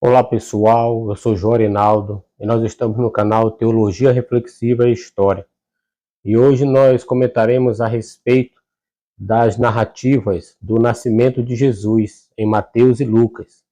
Olá pessoal, eu sou João Rinaldo e nós estamos no canal Teologia Reflexiva e História. E hoje nós comentaremos a respeito das narrativas do nascimento de Jesus em Mateus e Lucas.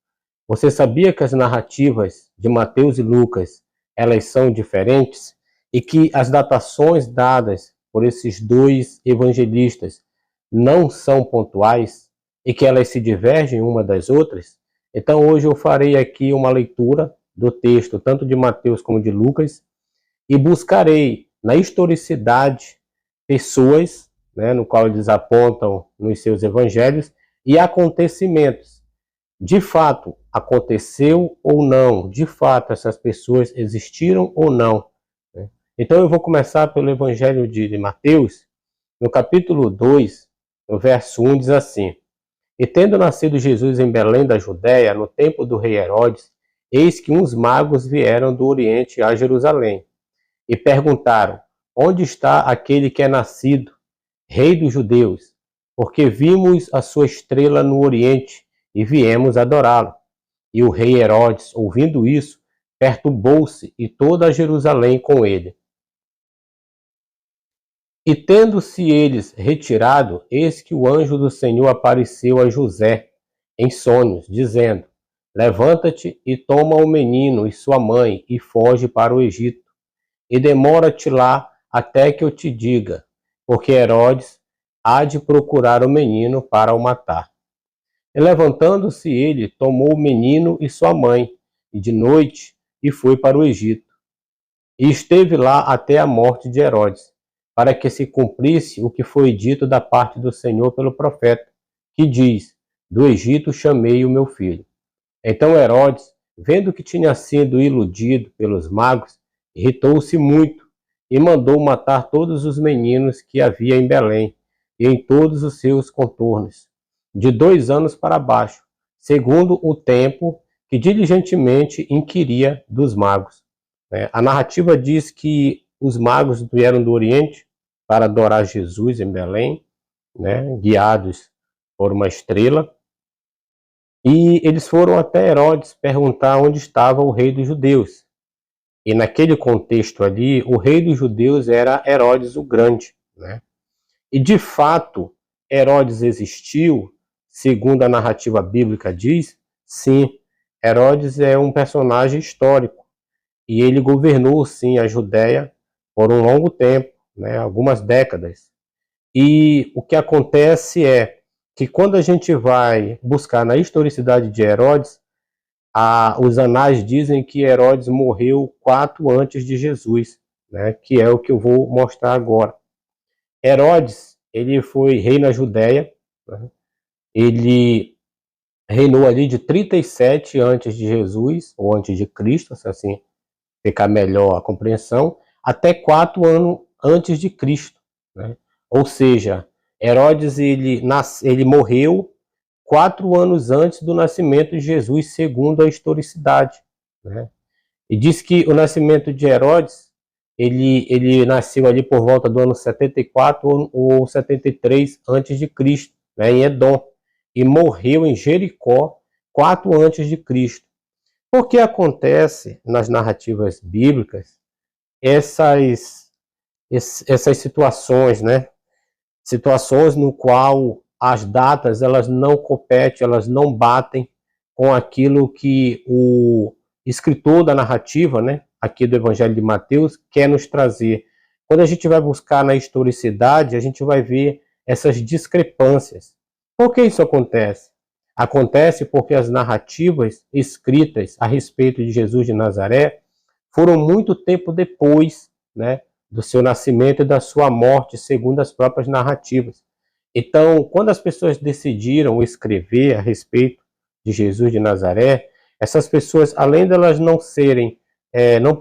Você sabia que as narrativas de Mateus e Lucas, elas são diferentes e que as datações dadas por esses dois evangelistas não são pontuais e que elas se divergem uma das outras? Então hoje eu farei aqui uma leitura do texto, tanto de Mateus como de Lucas, e buscarei na historicidade pessoas, no qual eles apontam nos seus evangelhos, e acontecimentos. De fato, aconteceu ou não? De fato, essas pessoas existiram ou não? Então eu vou começar pelo evangelho de Mateus, no capítulo 2, no verso 1, diz assim: E tendo nascido Jesus em Belém da Judéia, no tempo do rei Herodes, eis que uns magos vieram do Oriente a Jerusalém, e perguntaram: Onde está aquele que é nascido, rei dos judeus? Porque vimos a sua estrela no Oriente, e viemos adorá-lo. E o rei Herodes, ouvindo isso, perturbou-se, e toda Jerusalém com ele. E tendo-se eles retirado, eis que o anjo do Senhor apareceu a José em sonhos, dizendo: Levanta-te e toma o menino e sua mãe e foge para o Egito. E demora-te lá até que eu te diga, porque Herodes há de procurar o menino para o matar. E levantando-se ele, tomou o menino e sua mãe, e de noite, e foi para o Egito. E esteve lá até a morte de Herodes, para que se cumprisse o que foi dito da parte do Senhor pelo profeta, que diz: Do Egito chamei o meu filho. Então Herodes, vendo que tinha sido iludido pelos magos, irritou-se muito e mandou matar todos os meninos que havia em Belém e em todos os seus contornos, de 2 anos para baixo, segundo o tempo que diligentemente inquiria dos magos. A narrativa diz que os magos vieram do Oriente para adorar Jesus em Belém, guiados por uma estrela, e eles foram até Herodes perguntar onde estava o rei dos judeus. E naquele contexto ali, o rei dos judeus era Herodes o Grande. E de fato, Herodes existiu, segundo a narrativa bíblica diz, sim, Herodes é um personagem histórico. E ele governou, sim, a Judéia por um longo tempo, algumas décadas. E o que acontece é que quando a gente vai buscar na historicidade de Herodes, os anais dizem que Herodes morreu 4 antes de Jesus, que é o que eu vou mostrar agora. Herodes, ele foi rei na Judéia, ele reinou ali de 37 antes de Jesus, ou antes de Cristo, se assim ficar melhor a compreensão, até 4 anos antes de Cristo. Ou seja, Herodes ele morreu 4 anos antes do nascimento de Jesus, segundo a historicidade. E diz que o nascimento de Herodes, ele nasceu ali por volta do ano 74 ou 73 antes de Cristo, em Edom, e morreu em Jericó 4 antes de Cristo. Porque acontece nas narrativas bíblicas essas situações, Situações no qual as datas elas não competem, elas não batem com aquilo que o escritor da narrativa, aqui do Evangelho de Mateus, quer nos trazer. Quando a gente vai buscar na historicidade, a gente vai ver essas discrepâncias. Por que isso acontece? Acontece porque as narrativas escritas a respeito de Jesus de Nazaré foram muito tempo depois, do seu nascimento e da sua morte, segundo as próprias narrativas. Então, quando as pessoas decidiram escrever a respeito de Jesus de Nazaré, essas pessoas, além de elas não serem,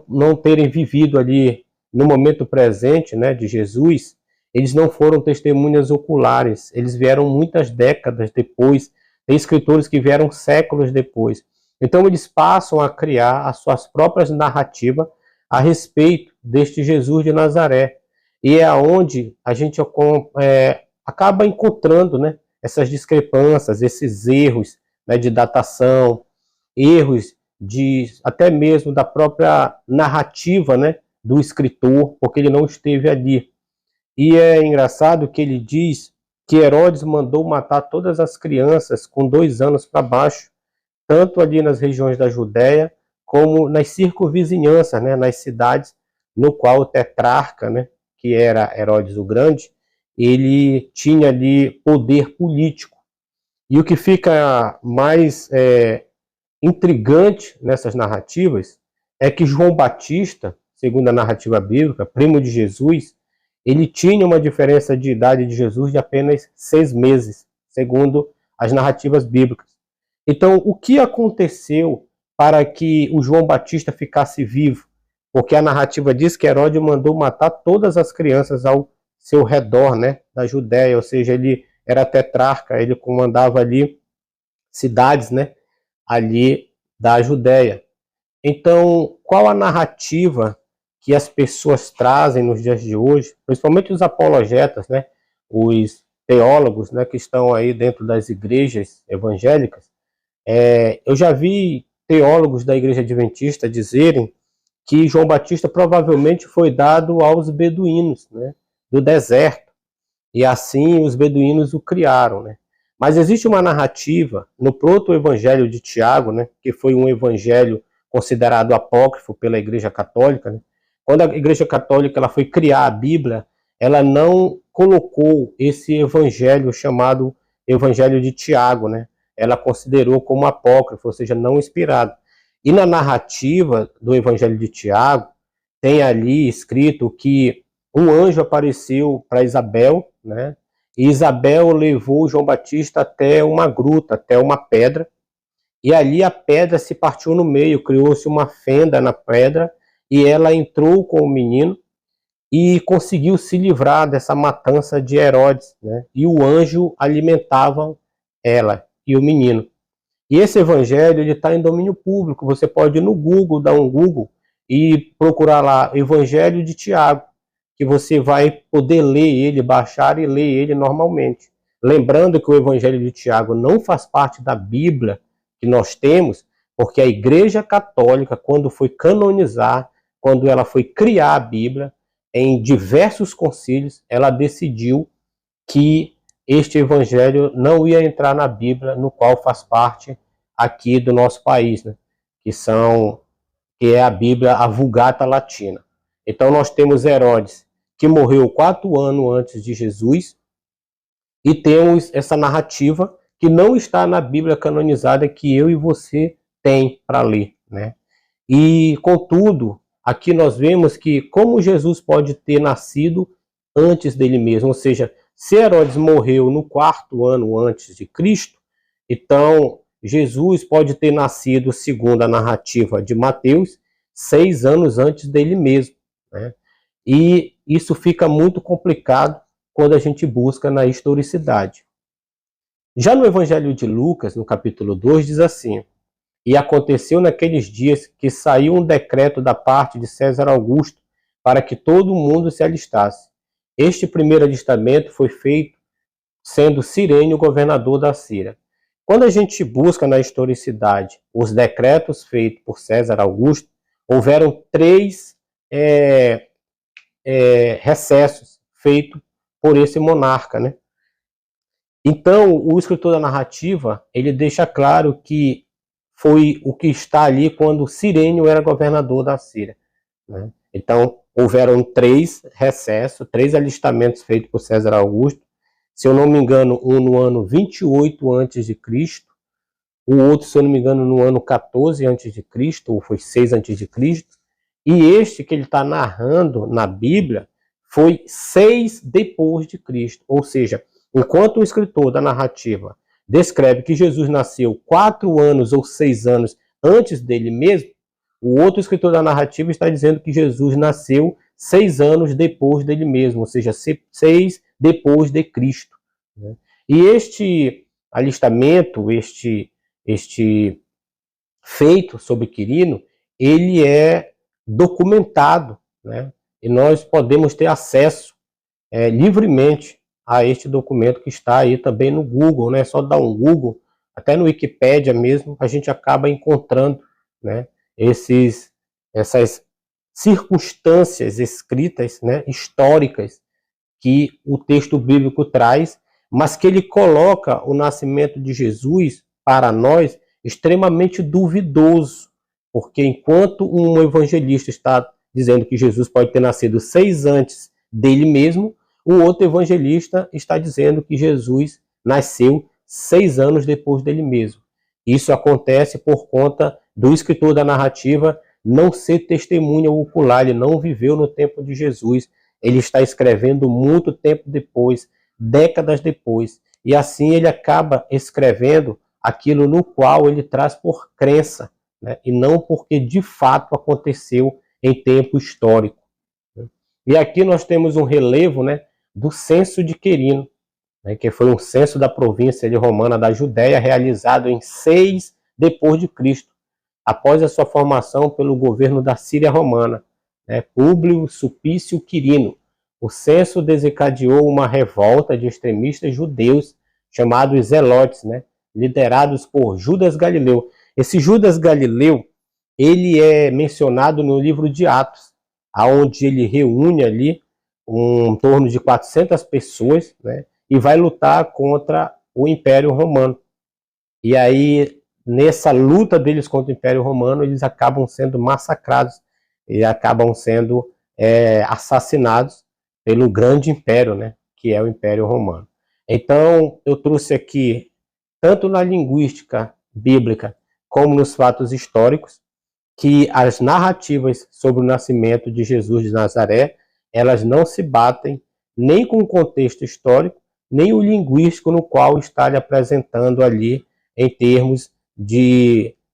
não terem vivido ali no momento presente, de Jesus, eles não foram testemunhas oculares, eles vieram muitas décadas depois, tem escritores que vieram séculos depois. Então eles passam a criar as suas próprias narrativas a respeito deste Jesus de Nazaré. E é onde a gente acaba encontrando essas discrepâncias, esses erros de datação, erros até mesmo da própria narrativa, né, do escritor, porque ele não esteve ali. E é engraçado que ele diz que Herodes mandou matar todas as crianças com 2 anos para baixo, tanto ali nas regiões da Judéia, como nas circunvizinhanças, né, nas cidades no qual o tetrarca, né, que era Herodes o Grande, ele tinha ali poder político. E o que fica mais intrigante nessas narrativas é que João Batista, segundo a narrativa bíblica, primo de Jesus, ele tinha uma diferença de idade de Jesus de apenas 6 meses, segundo as narrativas bíblicas. Então, o que aconteceu para que o João Batista ficasse vivo? Porque a narrativa diz que Herodes mandou matar todas as crianças ao seu redor, né, da Judéia, ou seja, ele era tetrarca, ele comandava ali cidades, né, ali da Judéia. Então, qual a narrativa que as pessoas trazem nos dias de hoje, principalmente os apologetas, né, os teólogos, né, que estão aí dentro das igrejas evangélicas? Eu já vi teólogos da igreja adventista dizerem que João Batista provavelmente foi dado aos beduínos, né, do deserto, e assim os beduínos o criaram, né? Mas existe uma narrativa no proto-evangelho de Tiago, né, que foi um evangelho considerado apócrifo pela Igreja Católica, né? Quando a Igreja Católica ela foi criar a Bíblia, ela não colocou esse evangelho chamado Evangelho de Tiago, né? Ela considerou como apócrifo, ou seja, não inspirado. E na narrativa do Evangelho de Tiago, tem ali escrito que um anjo apareceu para Isabel, né? E Isabel levou João Batista até uma gruta, até uma pedra, e ali a pedra se partiu no meio, criou-se uma fenda na pedra, e ela entrou com o menino e conseguiu se livrar dessa matança de Herodes, né? E o anjo alimentava ela e o menino. E esse evangelho ele está em domínio público. Você pode ir no Google, dar um Google e procurar lá Evangelho de Tiago, que você vai poder ler ele, baixar e ler ele normalmente. Lembrando que o Evangelho de Tiago não faz parte da Bíblia que nós temos, porque a Igreja Católica, quando foi canonizar, quando ela foi criar a Bíblia, em diversos concílios, ela decidiu que este evangelho não ia entrar na Bíblia, no qual faz parte aqui do nosso país, né? que é a Bíblia, a Vulgata Latina. Então nós temos Herodes, que morreu 4 anos antes de Jesus, e temos essa narrativa que não está na Bíblia canonizada que eu e você tem para ler, né? E, contudo, aqui nós vemos que como Jesus pode ter nascido antes dele mesmo, ou seja, se Herodes morreu no 4º ano antes de Cristo, então Jesus pode ter nascido, segundo a narrativa de Mateus, 6 anos antes dele mesmo, né? E isso fica muito complicado quando a gente busca na historicidade. Já no Evangelho de Lucas, no capítulo 2, diz assim: e aconteceu naqueles dias que saiu um decreto da parte de César Augusto para que todo mundo se alistasse. Este primeiro alistamento foi feito sendo Cirênio governador da Síria. Quando a gente busca na historicidade os decretos feitos por César Augusto, houveram 3 recessos feitos por esse monarca, né? Então, o escritor da narrativa, ele deixa claro que foi o que está ali quando Cirênio era governador da Síria, né? Então, houveram 3 recessos, 3 alistamentos feitos por César Augusto. Se eu não me engano, um no ano 28 a.C., o outro, se eu não me engano, no ano 14 a.C., ou foi 6 a.C., e este que ele está narrando na Bíblia foi 6 depois de Cristo, ou seja, enquanto o escritor da narrativa descreve que Jesus nasceu 4 anos ou 6 anos antes dele mesmo, o outro escritor da narrativa está dizendo que Jesus nasceu 6 anos depois dele mesmo, ou seja, 6 depois de Cristo, né? E este alistamento, este feito sobre Quirino, ele é documentado, né? E nós podemos ter acesso livremente a este documento que está aí também no Google, né? Só dar um Google, até no Wikipédia mesmo, a gente acaba encontrando né, essas circunstâncias escritas, né, históricas, que o texto bíblico traz, mas que ele coloca o nascimento de Jesus, para nós, extremamente duvidoso, porque enquanto um evangelista está dizendo que Jesus pode ter nascido 6 antes dele mesmo, o outro evangelista está dizendo que Jesus nasceu 6 anos depois dele mesmo. Isso acontece por conta do escritor da narrativa não ser testemunha ocular, ele não viveu no tempo de Jesus, ele está escrevendo muito tempo depois, décadas depois, e assim ele acaba escrevendo aquilo no qual ele traz por crença, né, e não porque de fato aconteceu em tempo histórico. E aqui nós temos um relevo, né, do censo de Quirino, né, que foi um censo da província de Romana da Judéia, realizado em 6 depois de Cristo, após a sua formação pelo governo da Síria Romana, né, Públio Sulpício Quirino. O censo desencadeou uma revolta de extremistas judeus chamados Zelotes, né, liderados por Judas Galileu. Esse Judas Galileu, ele é mencionado no livro de Atos, onde ele reúne ali em torno de 400 pessoas, né, e vai lutar contra o Império Romano. E aí, nessa luta deles contra o Império Romano, eles acabam sendo massacrados e acabam sendo assassinados pelo grande império, né, que é o Império Romano. Então, eu trouxe aqui, tanto na linguística bíblica como nos fatos históricos, que as narrativas sobre o nascimento de Jesus de Nazaré, elas não se batem nem com o contexto histórico, nem o linguístico no qual está lhe apresentando ali, em termos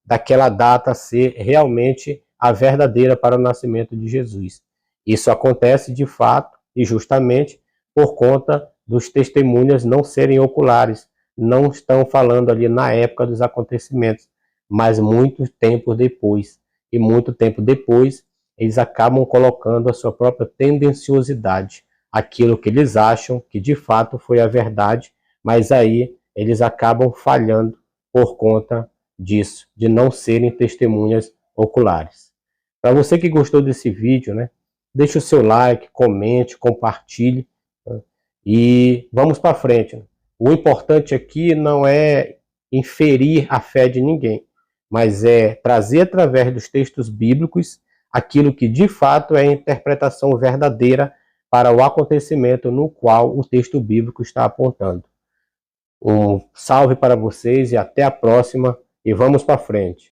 daquela data ser realmente a verdadeira para o nascimento de Jesus. Isso acontece de fato e justamente por conta dos testemunhas não serem oculares, não estão falando ali na época dos acontecimentos, mas muito tempo depois. E muito tempo depois, eles acabam colocando a sua própria tendenciosidade, aquilo que eles acham que de fato foi a verdade, mas aí eles acabam falhando por conta disso, de não serem testemunhas oculares. Para você que gostou desse vídeo, né, deixe o seu like, comente, compartilhe, né, e vamos para frente. Né? O importante aqui não é inferir a fé de ninguém, mas é trazer através dos textos bíblicos aquilo que de fato é a interpretação verdadeira para o acontecimento no qual o texto bíblico está apontando. Um salve para vocês e até a próxima, e vamos para frente.